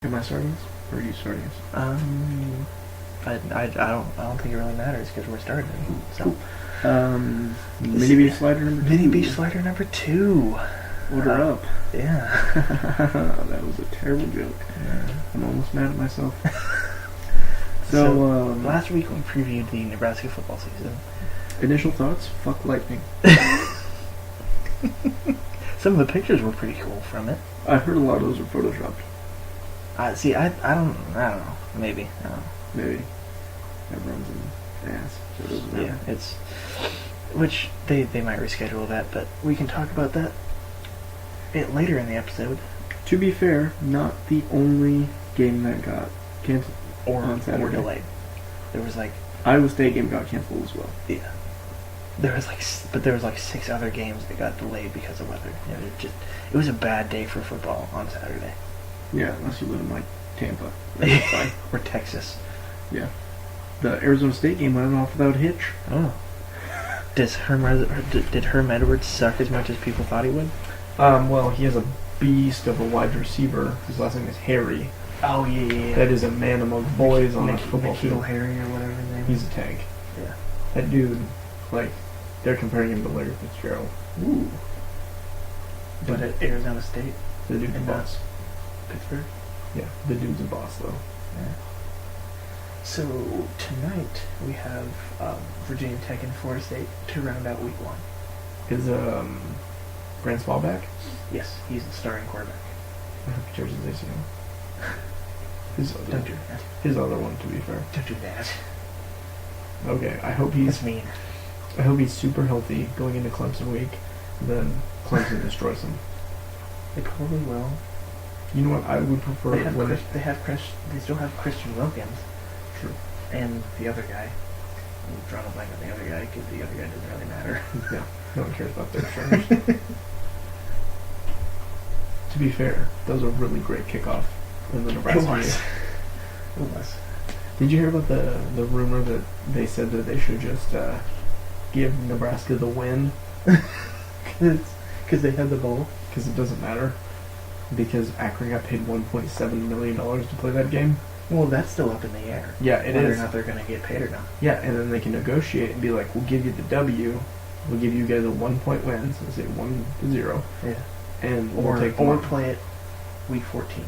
Am I starting this? Or are you starting this? I don't think it really matters because we're starting. So, Mini Beef Slider number 2. Mini Beef Slider number 2. Order up. Yeah. That was a terrible joke. Yeah. I'm almost mad at myself. So, last week we previewed the Nebraska football season. Initial thoughts? Fuck lightning. Some of the pictures were pretty cool from it. I heard a lot of those were photoshopped. See, I don't know. Maybe. I don't know. Maybe. Everyone's an ass. So it doesn't matter. Yeah, it's... Which, they might reschedule that, but we can talk about that later in the episode. To be fair, not the only game that got canceled on Saturday. Or delayed. There was like... Iowa State game got canceled as well. Yeah. There was like 6 other games that got delayed because of weather. It was a bad day for football on Saturday. Yeah, unless you live in like Tampa. Or Texas. Yeah. The Arizona State game went off without a hitch. Oh. Did Herm Edwards suck as much as people thought he would? Well, he has a beast of a wide receiver. His last name is Harry. Oh, yeah. That is a man among boys on a football field. Harry or whatever his name is. He's a tank. Yeah. That dude, like, they're comparing him to Larry Fitzgerald. Ooh. But at Arizona State? The dude's a boss. Pittsburgh? Yeah, the dude's a boss, though. Yeah. So, tonight we have Virginia Tech and Florida State to round out week 1. Is, Grant Small back? Yes, he's the starting quarterback. I hope he tears his ACL. Don't do that. His other one, to be fair. Don't do that. Okay, I hope he's super healthy going into Clemson week. Then Clemson destroys him. They probably will. You know what? I would prefer they still have Christian Wilkins. True. And the other guy. I'm drawing a blank on the other guy because the other guy doesn't really matter. Yeah, no one cares about their starters. To be fair, that was a really great kickoff in the Nebraska game. It was. Did you hear about the rumor that they said that they should just give Nebraska the win? Because they had the bowl? Because it doesn't matter. Because Akron got paid $1.7 million to play that game. Well, that's still up in the air. Yeah, it whether is. Whether or not they're going to get paid or not. Yeah, and then they can negotiate and be like, we'll give you the W, we'll give you guys a 1-point win, so say 1-0. Yeah. And we'll take or play it week 14.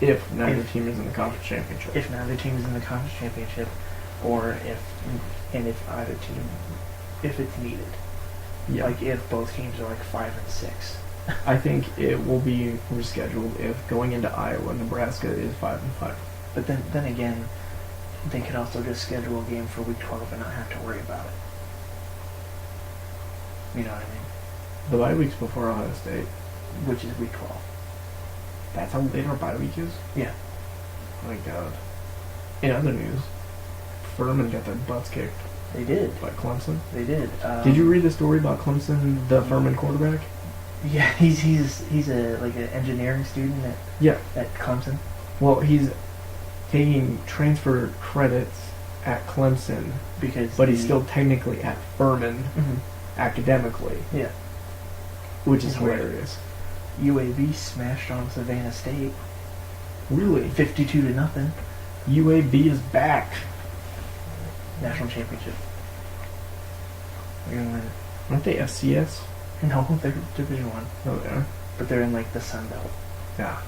If neither team is in the conference championship. If neither team is in the conference championship, or if either team, if it's needed. Yeah. Like if both teams are like 5 and 6. I think it will be rescheduled if going into Iowa, Nebraska is 5 and 5. But then again, they could also just schedule a game for week 12 and not have to worry about it. You know what I mean? The bye week's before Ohio State. Which is week 12. That's how late our bye week is? Yeah. Oh my god. In other news, Furman got their butts kicked. They did. By Clemson? They did. Did you read the story about Clemson, the Furman quarterback? Yeah, he's an engineering student at Clemson. Well, he's taking transfer credits at Clemson but he's still technically at Furman academically. Yeah. Which is hilarious. UAB smashed on Savannah State. Really? 52-0. UAB is back. National championship. They're gonna win. Aren't they FCS? No, they're Division 1. Oh, they are? But they're in like the Sun Belt. Yeah.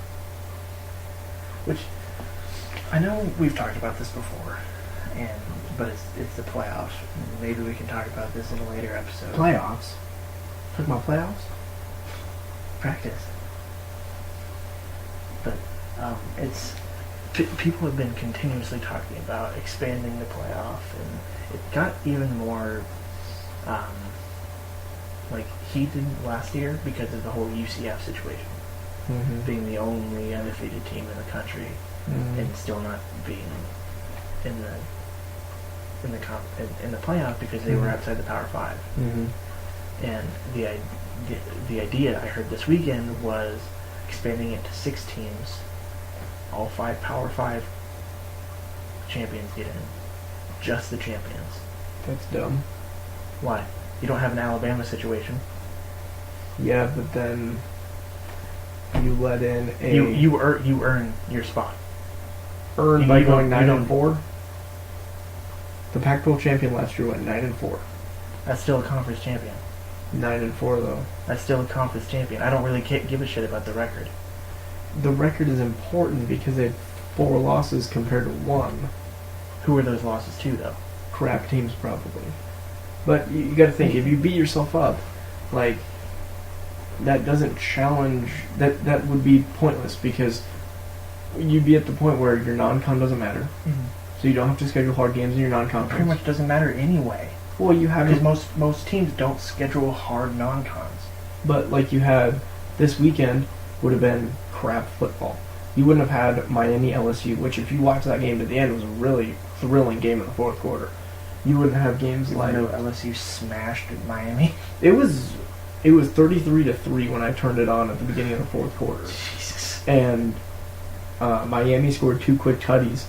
Which I know we've talked about this before, but it's the playoffs. Maybe we can talk about this in a later episode. Playoffs? Talking about playoffs? Practice. But it's people have been continuously talking about expanding the playoff, and it got even more heated last year because of the whole UCF situation, being the only undefeated team in the country and still not being in the playoff because they were outside the Power 5. And the idea I heard this weekend was expanding it to 6 teams, all 5 Power 5 champions get in, just the champions. That's dumb. Why? You don't have an Alabama situation. Yeah, but then you let in a... You earn your spot. earned You by don't- going you 9 don't- and 4. The Pac-12 champion last year went 9 and 4. That's still a conference champion. 9 and 4 though. That's still a conference champion. I don't really give a shit about the record. The record is important because they had 4 losses compared to 1. Who are those losses to, though? Crap teams probably. But you got to think, if you beat yourself up, like, that doesn't challenge, that would be pointless because you'd be at the point where your non-con doesn't matter. So you don't have to schedule hard games in your It non-conference. pretty much doesn't matter anyway. Well, you Because haven't, most teams don't schedule hard non-cons. but like you had this weekend would have been crap football. You wouldn't have had Miami LSU, which if you watch that game to the end was a really thrilling game in the fourth quarter. You wouldn't have games Even like though LSU smashed Miami. it was 33-3 when I turned it on at the beginning of the fourth quarter. Jesus. And Miami scored 2 quick tutties.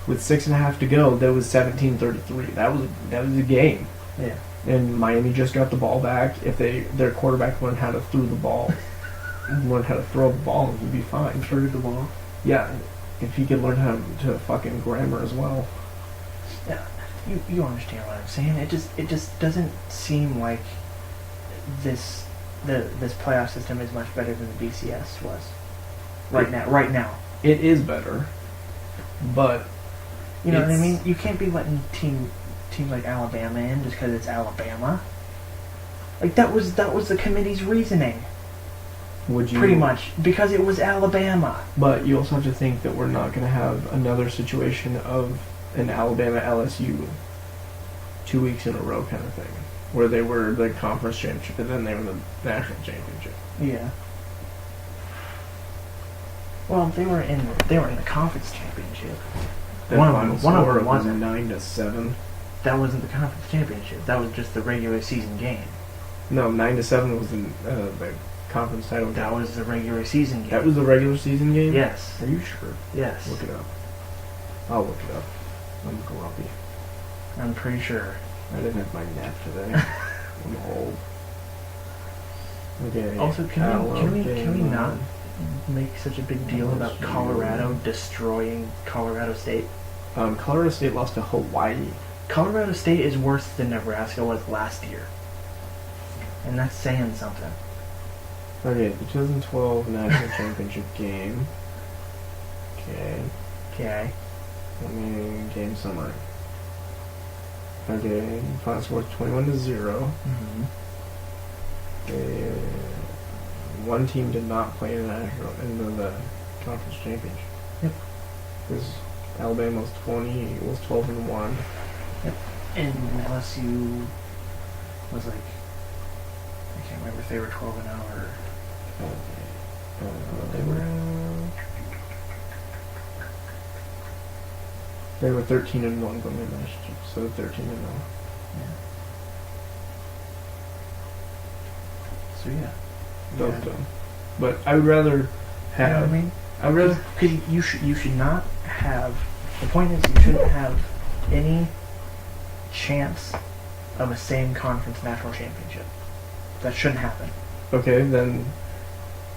With 6.5 to go, that was 17-33. That was a game. Yeah. And Miami just got the ball back. If their quarterback learned how to throw the ball, learned how to throw the ball, he'd be fine. Threw the ball. Yeah, if he could learn how to fucking grammar as well. Yeah. You understand what I'm saying? It just doesn't seem like this playoff system is much better than the BCS was. Right now. It is better, but You know what I It's- mean? You can't be letting teams like Alabama in just because it's Alabama. Like that was the committee's reasoning, would you pretty much, because it was Alabama. But you also have to think that we're not going to have another situation of an Alabama LSU 2 weeks in a row kind of thing, where they were the conference championship and then they were the national championship. Yeah. Well, they were in the conference championship. That One of final them- one of score them was wasn't. 9-7. That wasn't the conference championship. That was just the regular season game. No, 9-7 was the conference title game. That was the regular season game. That was the regular season game. Yes. Are you sure? Yes. Look it up. I'll look it up. I'm grumpy. I'm pretty sure. I didn't have my nap today. I'm old. Okay. Also, can we Alabama. not make such a big deal about LSU. Colorado destroying Colorado State? Colorado State lost to Hawaii. Colorado State is worse than Nebraska was last year. And that's saying something. Okay, the 2012 National Championship game. Okay. Okay. Game summary. Okay, final score is 21-0. Mm-hmm. One team did not play in the conference championship. Yep. Because Alabama was 12-1. And LSU was like, I can't remember if they were 12-0 or They were 13-1 going into the national, so 13-0. yeah. So yeah. Both Yeah. them. But I would rather You know have. what I mean? I would rather. Because you should not have. The point is, you shouldn't have any chance of a same conference national championship. That shouldn't happen. Okay, then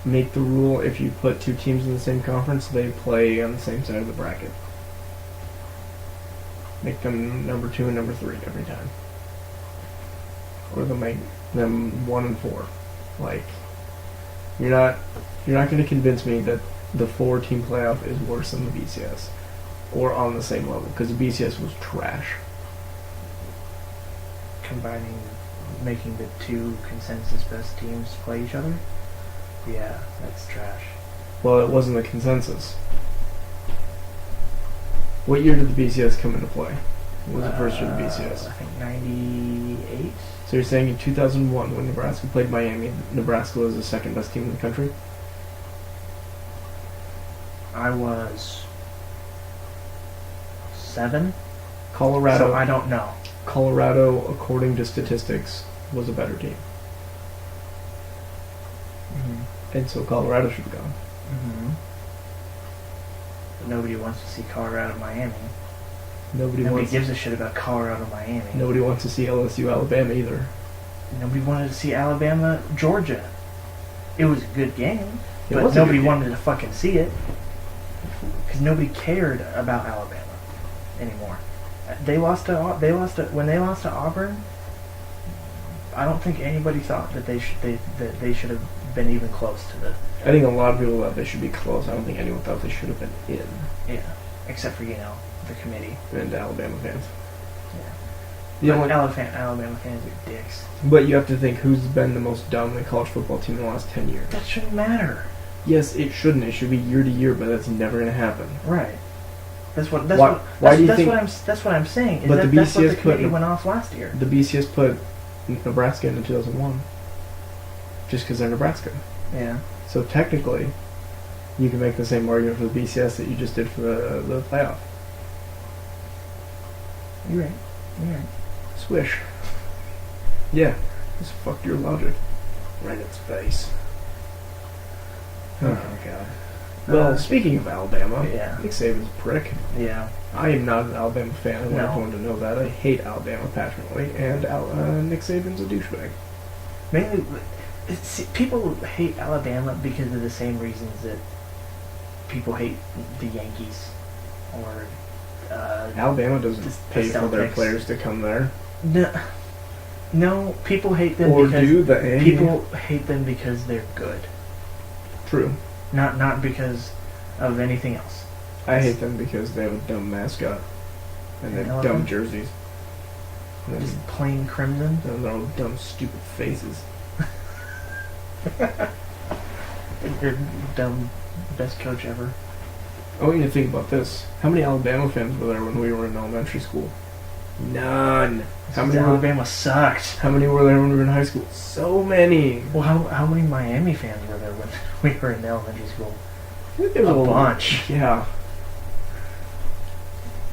make the rule if you put 2 teams in the same conference, they play on the same side of the bracket. Make them number 2 and number 3 every time. Or they'll make them 1 and 4. Like, you're not going to convince me that the 4-team playoff is worse than the BCS. Or on the same level, because the BCS was trash. Making the 2 consensus best teams play each other. Yeah, that's trash. Well, it wasn't the consensus. What year did the BCS come into play? What was the first year of the BCS? I think 98. So you're saying in 2001, when Nebraska played Miami, Nebraska was the second best team in the country? I was 7. Colorado. So I don't know. Colorado, according to statistics, was a better team, and so Colorado should have gone. Mm-hmm. But nobody wants to see Colorado Miami. Nobody Nobody wants. gives a shit about Colorado Miami. Nobody wants to see LSU Alabama either. Nobody wanted to see Alabama Georgia. It was a good game, It but was a nobody good game. wanted to fucking see it. Because because nobody cared about Alabama anymore. When they lost to Auburn. I don't think anybody thought that they should have been even close to the. I think a lot of people thought they should be close. I don't think anyone thought they should have been in. Yeah, except for the committee And Alabama fans. Yeah, The only, Alabama fans are dicks. but you have to think who's been the most dominant college football team in the last 10 years. That shouldn't matter. Yes, it shouldn't. It should be year to year, but that's never going to happen. Right. That's what I'm saying. Is But the that's what BCS the put committee in- went off last year. The BCS put Nebraska into 2001 just because they're Nebraska. Yeah. So technically, you can make the same argument for the BCS that you just did for the playoff. You're right. You're right. Swish. Yeah, just fucked your logic right in its face. Oh Oh. my god. Well, speaking of Alabama, Yeah. Nick Saban's a prick. Yeah. I am not an Alabama fan. I want No. everyone to know that. I hate Alabama passionately, and Nick Saban's a douchebag. Mainly, people hate Alabama because of the same reasons that people hate the Yankees or. Alabama doesn't the pay for their Celtics. players to come there. No, people hate them Or because do they? people hate them because they're good, True. not because of anything else. I hate them because they have a dumb mascot. And they An have dumb elephant? jerseys. And Just plain crimson. their own dumb, stupid faces. You're dumb, best coach ever. I want you to think about this. How many Alabama fans were there when we were in elementary school? None. How many were, Alabama sucked. how many were there when we were in high school? So many. Well, how many Miami fans were there when we were in elementary school? I think there was A bunch. Yeah.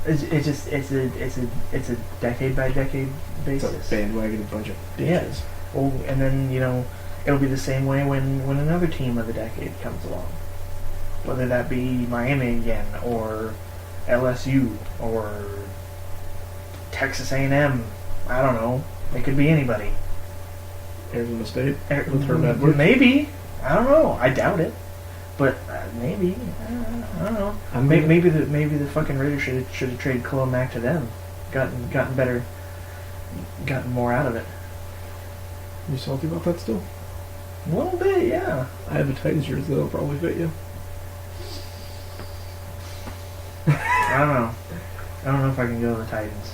It's a decade by decade It's basis. a bandwagon, a bunch of bitches. Yeah. Well, and then it'll be the same way when another team of the decade comes along, whether that be Miami again or LSU or Texas A&M. I don't know. It could be anybody. Arizona State with Herm Edwards. Maybe. I don't know. I doubt it. But maybe. I don't know. I'm Maybe the fucking Raiders should have traded Khalil Mack to them. Gotten better. Gotten more out of it. You salty about that still? A little bit, yeah. I have a Titans jersey that'll probably fit you. I don't know. I don't know if I can go to the Titans.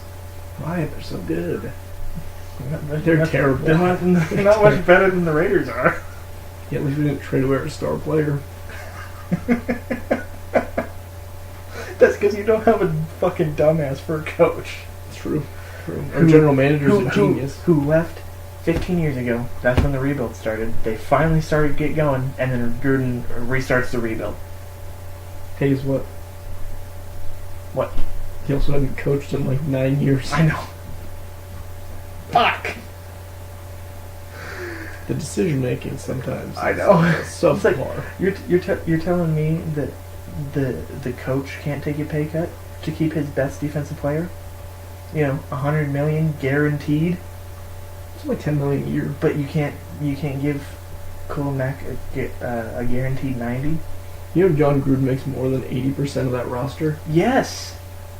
Why? They're so good. They're terrible. They're not much better than the Raiders are. Yeah, at least we didn't trade away our star player. That's because you don't have a fucking dumbass for a coach. True. Our general manager's a genius. Who left 15 years ago. That's when the rebuild started. They finally started to get going, and then Gruden restarts the rebuild. Hey, guess what? What? He also hadn't coached in like 9 years. I know. Fuck! The decision making sometimes. I know. is subpar. It's like, you're telling me that the coach can't take a pay cut to keep his best defensive player? $100 million guaranteed, It's only $10 million a year. but you can't give Khalil Mack a guaranteed 90. You know John Gruden makes more than 80% of that roster? Yes,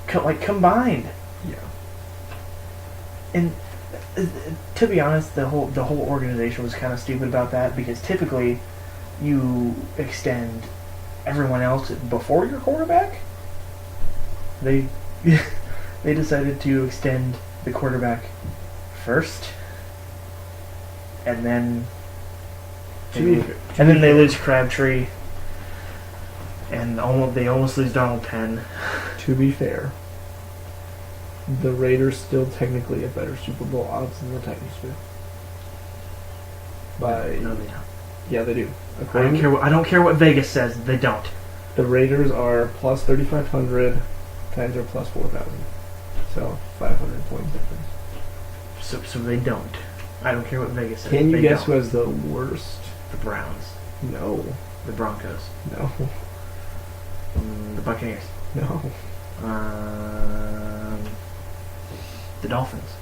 combined. Yeah. And to be honest, the whole organization was kind of stupid about that, because typically you extend everyone else before your quarterback. They they decided to extend the quarterback first, and then they lose Crabtree, and they almost lose Donald Penn. To be fair, the Raiders still technically have better Super Bowl odds than the Titans do. No, they don't. Yeah, they do. I don't care what Vegas says. They don't. The Raiders are plus 3,500. Titans are plus 4,000. So 500 points difference. So they don't. I don't care what Vegas says. Can you They guess who don't. has the worst? The Browns, No. the Broncos, No. the Buccaneers, No. the Dolphins,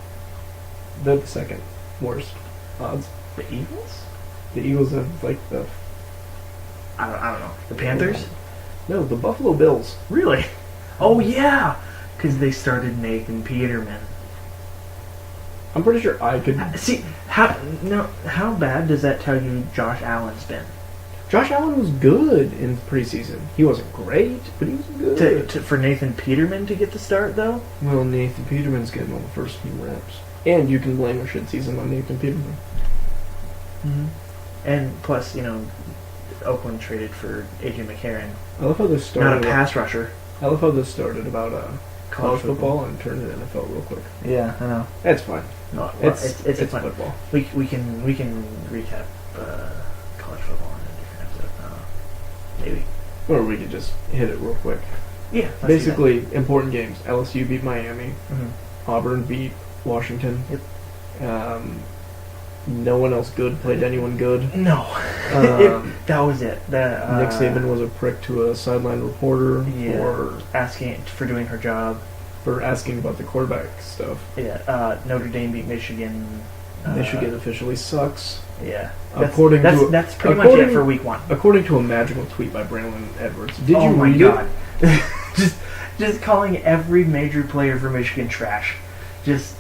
They're the second worst odds. the Eagles. The Eagles have like the I don't know. The Panthers. No, the Buffalo Bills. Really? Oh yeah, because they started Nathan Peterman. I'm pretty sure I could. See how bad does that tell you Josh Allen's been? Josh Allen was good in preseason. He wasn't great, but he was good. For Nathan Peterman to get the start though. Well, Nathan Peterman's getting all the first few reps, and you can blame a shit season on Nathan Peterman. Mm-hmm. And plus, Oakland traded for AJ McCarron. I love how this started. Not a pass rusher. I love how this started about college football and turned to NFL real quick. Yeah, I know. That's fine. No, It's fun. football. We can recap college football in a different episode. Maybe. Or we could just hit it real quick. Yeah. Basically, important games. LSU beat Miami. Mm-hmm. Auburn beat Washington. Yep. No one else good played anyone good. No. That was it. Nick Saban was a prick to a sideline reporter for doing her job. For asking about the quarterback stuff. Yeah. Notre Dame beat Michigan. Michigan officially sucks. Yeah. That's pretty much it for week 1. According to a magical tweet by Braylon Edwards. Did you my read God. it? just calling every major player for Michigan trash. He's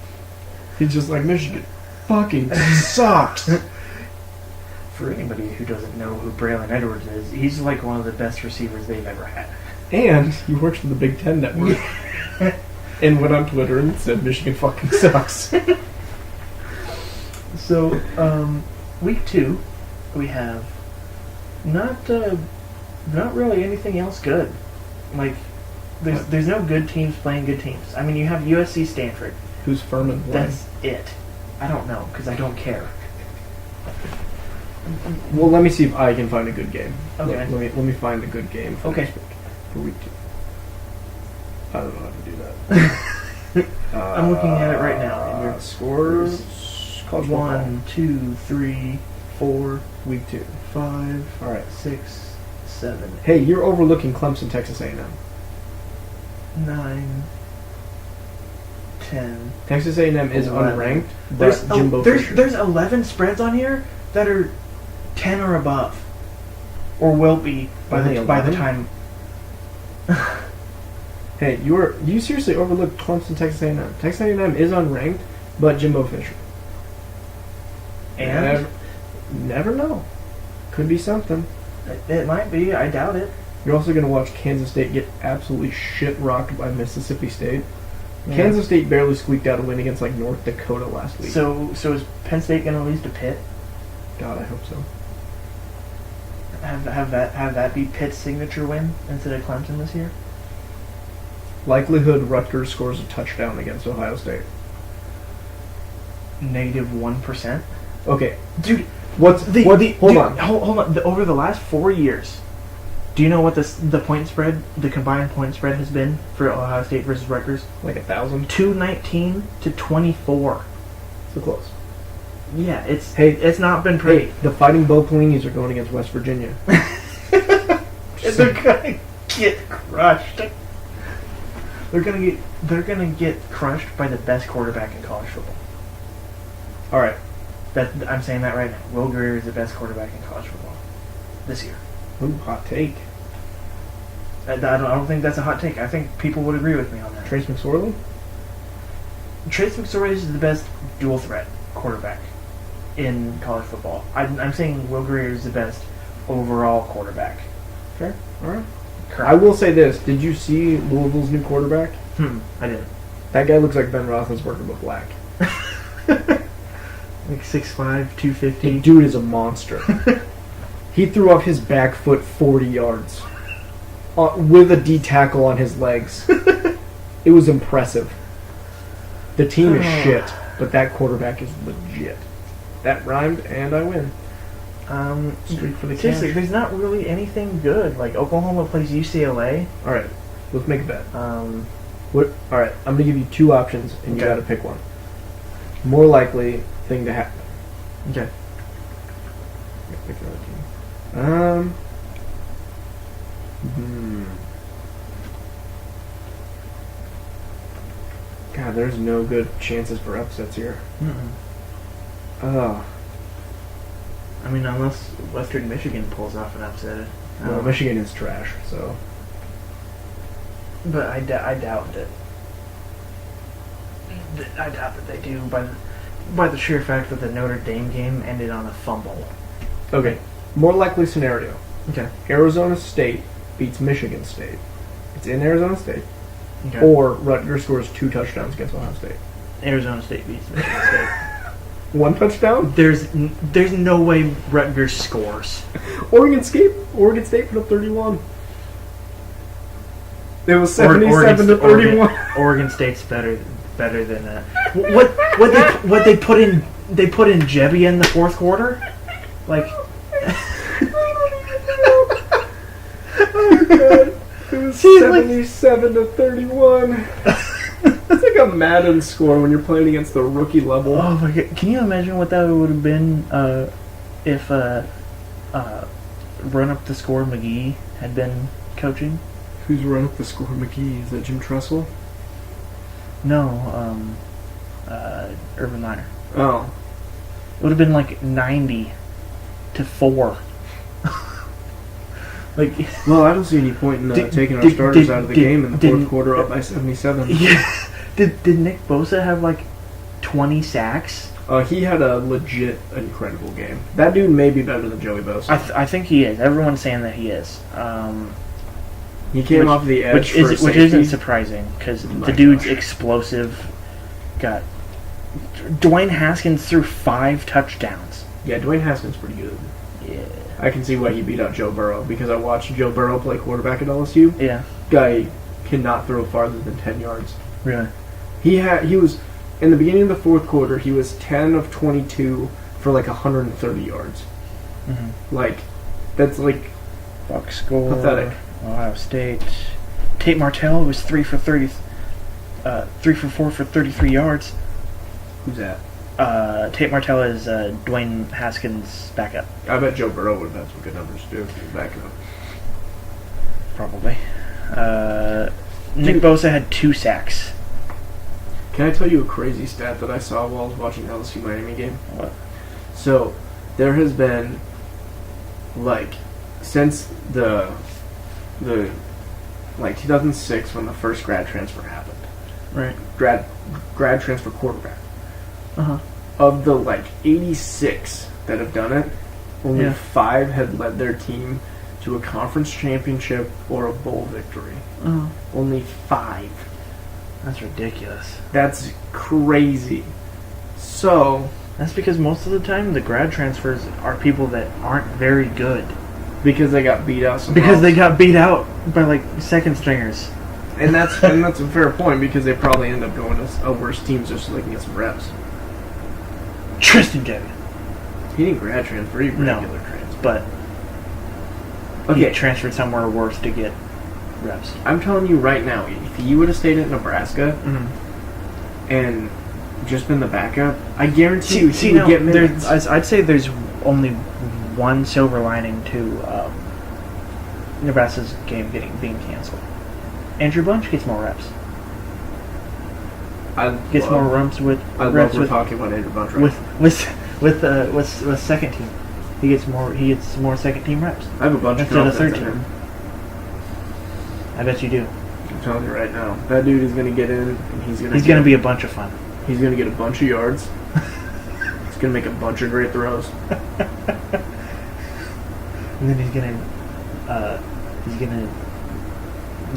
just like, Michigan fucking sucks. For anybody who doesn't know who Braylon Edwards is, he's like one of the best receivers they've ever had. And he works for the Big Ten Network. And went on Twitter and said Michigan fucking sucks. So, week 2, we have not really anything else good. Like, there's no good teams playing good teams. I mean, you have USC Stanford. Who's Furman playing? That's it. I don't know, because I don't care. Well, let me see if I can find a good game. Okay. Let me find a good game for Okay. next week, for week 2. I don't know how to do that. I'm looking at it right now. Scores. College football. 1, 2, 3, 4, Week 2. 5, All right. 6, 7, Hey, you're overlooking Clemson, Texas A&M. 9, 10. Texas A&M is 11. unranked, but Jimbo Fisher. There's 11 spreads on here that are 10 or above, or will be by the 11? time. Hey, you seriously overlooked Clemson, Texas A&M. Texas A&M is unranked, but Jimbo Fisher. And never know. Could be something. it might be. I doubt it. You're also going to watch Kansas State get absolutely shit-rocked by Mississippi State. Yeah. Kansas State barely squeaked out a win against like North Dakota last week. So is Penn State going to lose to Pitt? God, I hope so. Have that be Pitt's signature win instead of Clemson this year? Likelihood Rutgers scores a touchdown against Ohio State. -1%. Okay, Dude, hold on. Hold on. Over the last 4 years, do you know what the point spread, the combined point spread has been for Ohio State versus Rutgers? Like 1,000. 219 to 24. So close. Yeah, it's not been Hey, pretty. the Fighting Bo Pelini's are going against West Virginia. They're gonna get crushed. They're gonna get crushed by the best quarterback in college football. All right. I'm saying that right now. Will Greer is the best quarterback in college football this year. Ooh, hot take. I don't think that's a hot take. I think people would agree with me on that. Trace McSorley? Trace McSorley is the best dual threat quarterback in college football. I'm saying Will Greer is the best overall quarterback. Okay. All right. Correct. I will say this. Did you see Louisville's new quarterback? I didn't. That guy looks like Ben Roethlisberger but black. Like 6'5", 250. The dude is a monster. He threw up his back foot 40 yards with a D tackle on his legs. It was impressive. The team is shit, but that quarterback is legit. That rhymed, and I win. Streak for the Seriously, cash. there's not really anything good. Like Oklahoma plays UCLA. All right, let's make a bet. Um, All right, I'm gonna give you two options, and you Okay. gotta pick one. More likely thing to happen. okay. Pick another team. God, there's no good chances for upsets here. Oh, I mean, unless Western Michigan pulls off an upset. well, Michigan is trash, so But I doubt that. I doubt that they do by the sheer fact that the Notre Dame game ended on a fumble. Okay, more likely scenario. Okay. Arizona State beats Michigan State. It's in Arizona State. Okay. Or Rutgers scores 2 touchdowns against Ohio State. Arizona State beats Michigan State. 1 touchdown? There's no way Rutgers scores. Oregon State put up 31. It was 77 to 31. Oregon State's better than that. What they put in Jebby in the fourth quarter? Like Oh god. It was 77 to 31. It's like a Madden score when you're playing against the rookie level. oh my god! Can you imagine what that would have been if Run Up the Score McGee had been coaching? Who's run up the score, McGee? Is that Jim Tressel? No, Urban Meyer. Oh. It would have been like 90 to 4. Like, Well, I don't see any point in taking our starters out of the game in the fourth quarter up by 77. yeah. Did Nick Bosa have like 20 sacks? He had a legit incredible game. That dude may be better than Joey Bosa. I think he is. Everyone's saying that he is. He came off the edge which isn't surprising because the dude's explosive. Got Dwayne Haskins threw 5 touchdowns. Yeah, Dwayne Haskins pretty good. Yeah. I can see why he beat out Joe Burrow because I watched Joe Burrow play quarterback at LSU. Yeah. Guy cannot throw farther than 10 yards. Really? He was in the beginning of the fourth quarter. He was 10 of 22 for like 130 yards. Mm-hmm. Like that's like Buck score. pathetic. Ohio State. Tate Martell was 3 for 4 for 33 yards. Who's that? Tate Martell is Dwayne Haskins' backup. I bet Joe Burrow would have had some good numbers too if he was backing up. Probably. Nick Bosa had 2 sacks. Can I tell you a crazy stat that I saw while I was watching the LSU Miami game? What? So, there has been, like, since the 2006 when the first grad transfer happened. Right. Grad transfer quarterback. Uh-huh. Of the, 86 that have done it, only 5 had led their team to a conference championship or a bowl victory. Uh-huh. Only 5. That's ridiculous. That's crazy. So, That's because most of the time the grad transfers are people that aren't very good. because they got beat out Because they got beat out by second stringers. And that's a fair point because they probably end up going to a worse team just so they can get some reps. Tristan Jevy. He didn't grad transfer, he No. regular transfer. But Okay, he transferred somewhere worse to get reps. I'm telling you right now, if he would have stayed at Nebraska Mm-hmm. and just been the backup, I guarantee you he would get minutes. I'd say there's only one silver lining to Nebraska's game being canceled. Andrew Bunch gets more reps. Gets more reps with I love reps we're with talking about Andrew Bunch right with second team. He gets more second team reps I have a bunch of instead of confidence third in team. him. I bet you do. I'm telling you right now, that dude is going to get in and he's going He's gonna be a bunch of fun. He's going to get a bunch of yards. He's going to make a bunch of great throws. And then he's gonna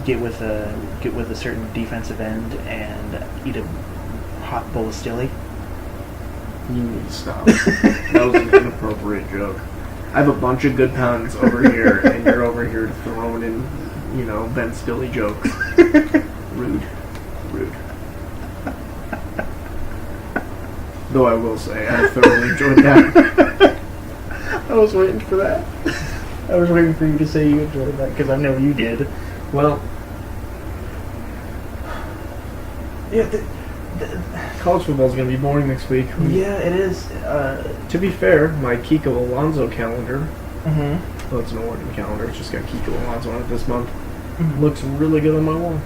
get with a certain defensive end and eat a hot bowl of Stilly. You need to stop. That was an inappropriate joke. I have a bunch of good puns over here, and you're over here throwing in, Ben Stilley jokes. Rude. Though I will say, I thoroughly enjoyed that. I was waiting for that. I was waiting for you to say you enjoyed that because I know you did. Well, Yeah, college football's going to be boring next week. yeah, it is. To be fair, my Kiko Alonso calendar, Mm-hmm. well, it's an Oregon calendar, it's just got Kiko Alonso on it this month, looks really good on my wall.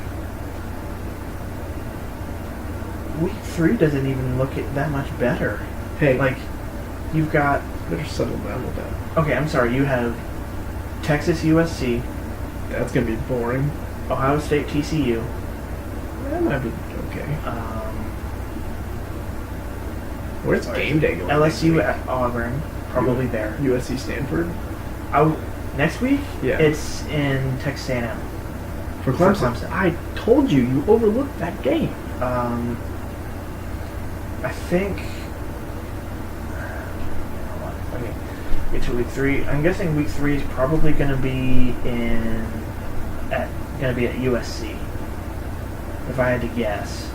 Week 3 doesn't even look that much better. Hey, You've got. better settle down with that. Okay, I'm sorry. You have Texas USC. That's going to be boring. Ohio State, TCU. That might be okay. Where's Sorry. game day going? LSU next at Auburn, probably there. week? USC Stanford Next week, Yeah. it's in Texas A&M. for For Clemson. Clemson. I told you, you overlooked that game. I think. Hold on, let me get to week 3. I'm guessing week 3 is probably going to be at USC. If I had to guess,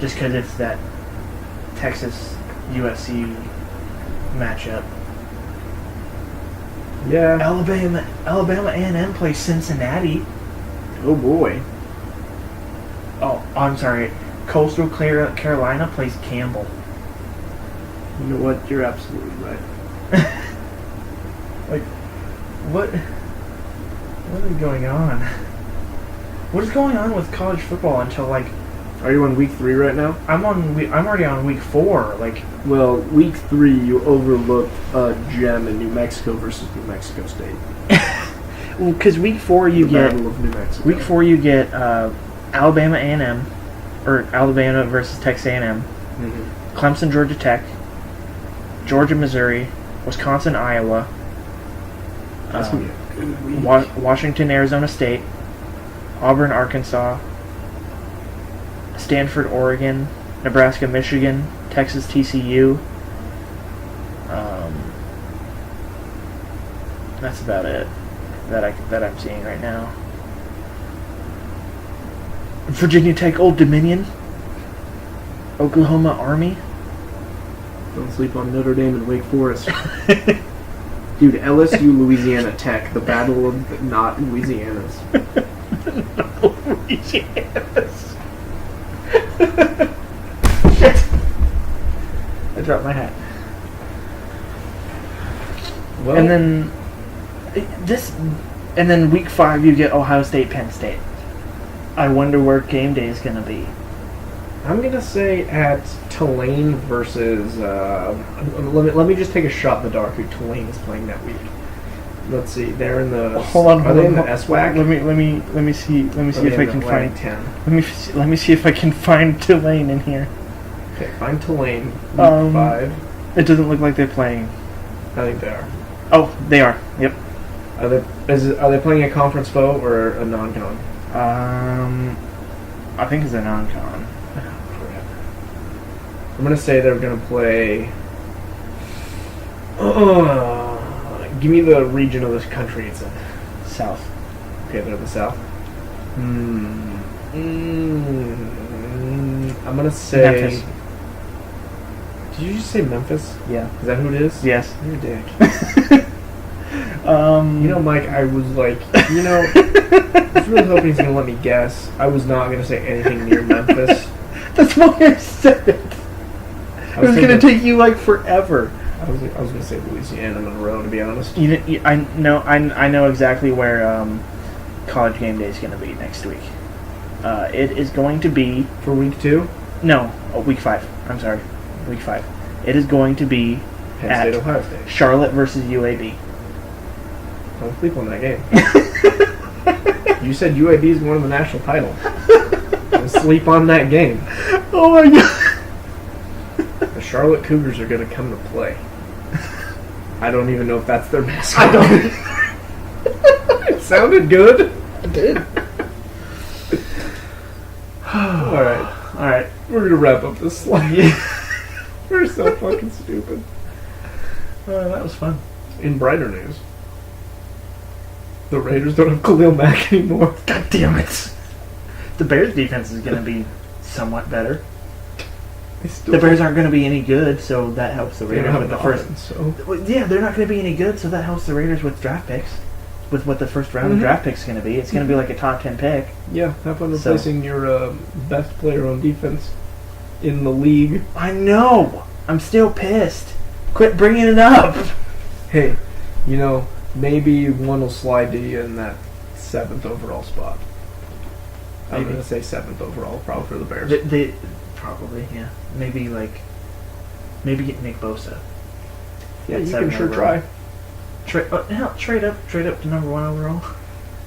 just because it's that Texas USC matchup. Yeah. Alabama A&M plays Cincinnati. Oh boy. Oh, I'm sorry. Coastal Carolina plays Campbell. You know what? You're absolutely right. Like, what is going on? What is going on with college football until like Are you on week 3 right now? I'm already on week 4. Like, Well, week 3 you overlooked a gem in New Mexico versus New Mexico State. well, because week 4 you The get Battle of New Mexico. week 4 you get Alabama A&M or Alabama versus Texas A&M, Mm-hmm. Clemson Georgia Tech, Georgia Missouri, Wisconsin Iowa, That's gonna be a good week. Washington Arizona State, Auburn Arkansas, Stanford Oregon, Nebraska Michigan, Texas TCU. That's about it that I'm seeing right now. Virginia Tech Old Dominion, Oklahoma Army. Don't sleep on Notre Dame and Wake Forest. Dude, LSU Louisiana Tech, the battle of the not Louisianas. Louisiana's. Shit. I dropped my hat. Well, And then week 5 you get Ohio State Penn State. I wonder where game day is going to be. I'm gonna say at Tulane versus. Let me just take a shot in the dark. Who Tulane is playing that week? Let's see. They're in the. Are they in the SWAC? Let me see if I can find 10. let me see if I can find Tulane in here. Okay, find Tulane. Week 5. It doesn't look like they're playing. I think they are. Oh, they are. Yep. Are they playing a conference foe or a non-con? I think it's a non-con. I'm gonna say they're gonna play. Give me the region of this country it's in. South. Okay, they're the South. I'm gonna say. Memphis. Did you just say Memphis? Yeah. Is that who it is? Yes. You're a dick. You know, Mike, I was like, I was really hoping he's gonna let me guess. I was not gonna say anything near Memphis. That's why I said it. It was gonna take you like forever. I was gonna say Louisiana Monroe, to be honest. I know exactly where College Game Day is going to be next week. It is going to be For week 2, week 5. I'm sorry, week 5. It is going to be Penn at State, Ohio State. Charlotte versus UAB. Don't sleep on that game. You said UAB is going to the national title. Don't sleep on that game. Oh my god! The Charlotte Cougars are going to come to play. I don't even know if that's their mascot. I don't. It sounded good. It did. All right. We're going to wrap up this slide. We're so fucking stupid. That was fun. In brighter news, the Raiders don't have Khalil Mack anymore. God damn it! The Bears' defense is going to be somewhat better. The Bears aren't going to be any good, so that helps the They don't Raiders have with an the first. offense, so. Well, yeah, they're not going to be any good, so that helps the Raiders with draft picks. With what the first round of draft picks is going to be. It's going to be like a top 10 pick. Yeah, have fun So- replacing your best player on defense in the league. I know! I'm still pissed. Quit bringing it up! Hey, maybe one will slide to you in that 7th overall spot. I'm Maybe. going to say 7th overall, probably for the Bears. They probably, yeah. Maybe get Nick Bosa. Yeah, you can 7 sure overall. try. Trade up to number 1 overall.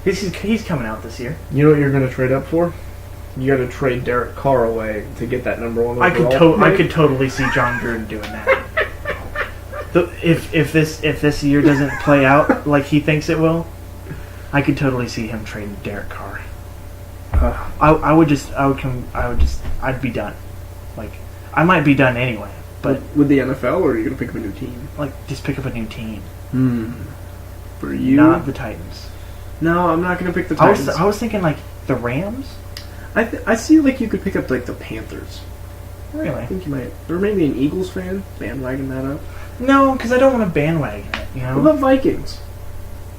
He's coming out this year. You know what you're going to trade up for? You got to trade Derek Carr away to get that number one overall. I could totally see John Gruden doing that. If this year doesn't play out like he thinks it will, I could totally see him trading Derek Carr. I'd be done. Like, I might be done anyway, but with the NFL, or are you going to pick up a new team? like, just pick up a new team. For you? Not the Titans. No, I'm not going to pick the Titans. I was thinking like the Rams. I see like you could pick up like the Panthers. Really? I think you might, or maybe an Eagles fan bandwagon that up. No, because I don't want to bandwagon it. You know. What about Vikings?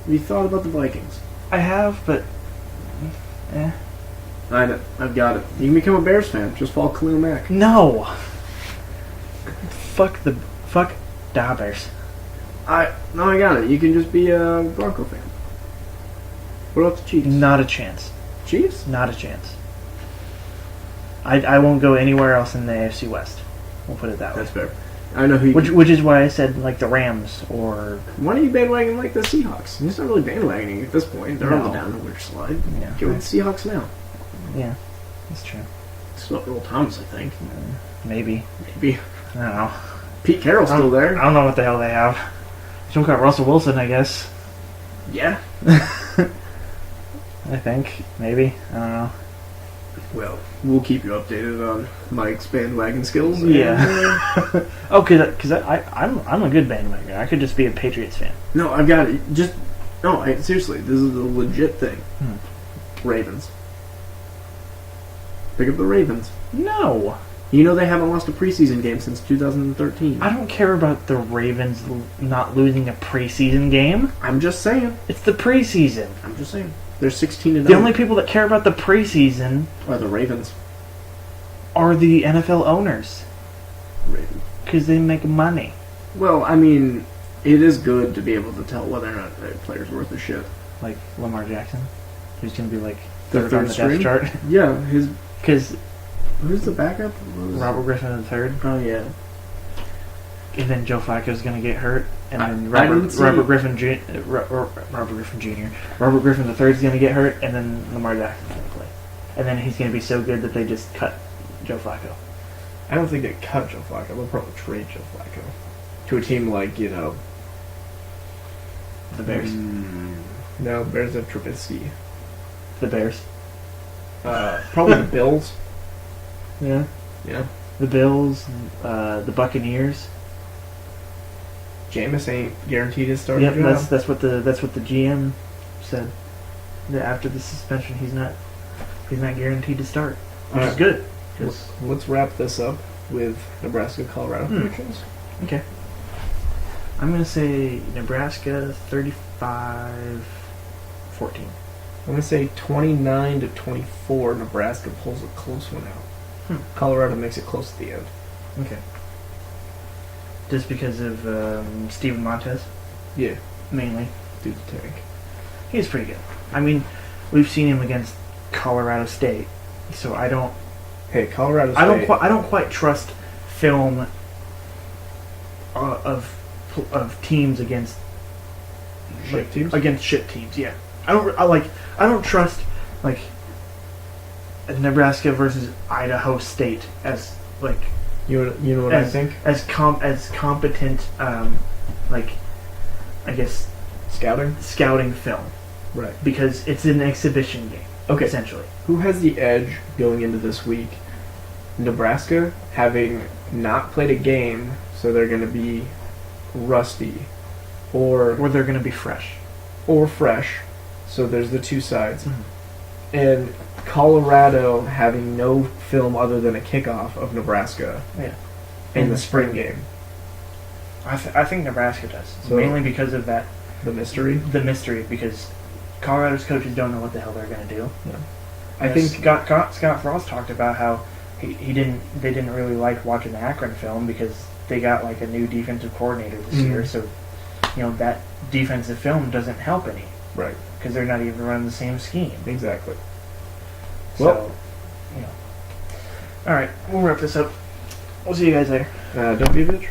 Have you thought about the Vikings? I have, but I know, I've got it. You can become a Bears fan. Just follow Khalil Mack. no. Fuck da Bears. I got it. You can just be a Bronco fan. What about the Chiefs? Not a chance. Chiefs? Not a chance. I won't go anywhere else in the AFC West. We'll put it that way. That's fair. I know who. You Which is why I said like the Rams or Why don't you bandwagon like the Seahawks? It's not really bandwagoning at this point. They're on the No. downward slide. Yeah. Go with the Seahawks now. yeah, that's true. It's not Earl Thomas, I think. Maybe Maybe. I don't know. Pete Carroll's still I there. don't know what the hell they have. Still got Russell Wilson, I guess. Yeah. I think maybe I don't know. Well, we'll keep you updated on Mike's bandwagon skills. Yeah. Oh, because I'm a good bandwagon. I could just be a Patriots fan. No, I've got it. Seriously, this is a legit thing. Ravens. Pick up the Ravens. No, You know they haven't lost a preseason game since 2013. I don't care about the Ravens not losing a preseason game. I'm just saying. It's the preseason. I'm just saying. They're 16-0. The only people that care about the preseason are the Ravens. are the NFL owners Ravens. because they make money. Well, I mean, it is good to be able to tell whether or not a player's worth of shit. Like Lamar Jackson, who's going to be like The third on the depth chart Yeah, because who's the backup? What was- Robert Griffin III, Oh yeah. and then Joe Flacco's going to get hurt, and then I didn't see- Robert Griffin Jr. Robert Griffin III is going to get hurt, and then Lamar Jackson's going to play, and then he's going to be so good that they just cut Joe Flacco. I don't think they cut Joe Flacco. They'll probably trade Joe Flacco to a team like The Bears. No, Bears have Trubisky. The Bears. Probably the Bills. Yeah. Yeah. The Bills. The Buccaneers. Jameis ain't guaranteed his starting Yep, job. that's what the GM said. That after the suspension, he's not guaranteed to start, which is Alright. good. 'cause- Let's wrap this up with Nebraska, Colorado predictions. okay, I'm gonna say Nebraska 35-14. I'm gonna say 29-24. Nebraska pulls a close one out. Colorado makes it close at the end. Okay. Just because of Steven Montez, Yeah, mainly. do the tank. He's pretty good. I mean, we've seen him against Colorado State, so I don't Colorado State. I don't quite trust film of teams against Shit teams? Against shit teams. Yeah, I don't trust like Nebraska versus Idaho State as like You know what I as think? as competent like I guess scouting film Right. because it's an exhibition game. Okay. Essentially. Who has the edge going into this week? Nebraska, having not played a game, so they're going to be rusty, or Or they're going to be fresh. fresh. So there's the two sides. Mhm. And Colorado having no film other than a kickoff of Nebraska Yeah. in the spring game. I think Nebraska does. So- Mainly because of that The mystery. the mystery because Colorado's coaches don't know what the hell they're going to do. I think Scott Frost talked about how they didn't really like watching the Akron film because they got like a new defensive coordinator this year, so that defensive film doesn't help any right. because they're not even running the same scheme. Exactly. So, all right, we'll wrap this up. We'll see you guys later. Don't be a bitch.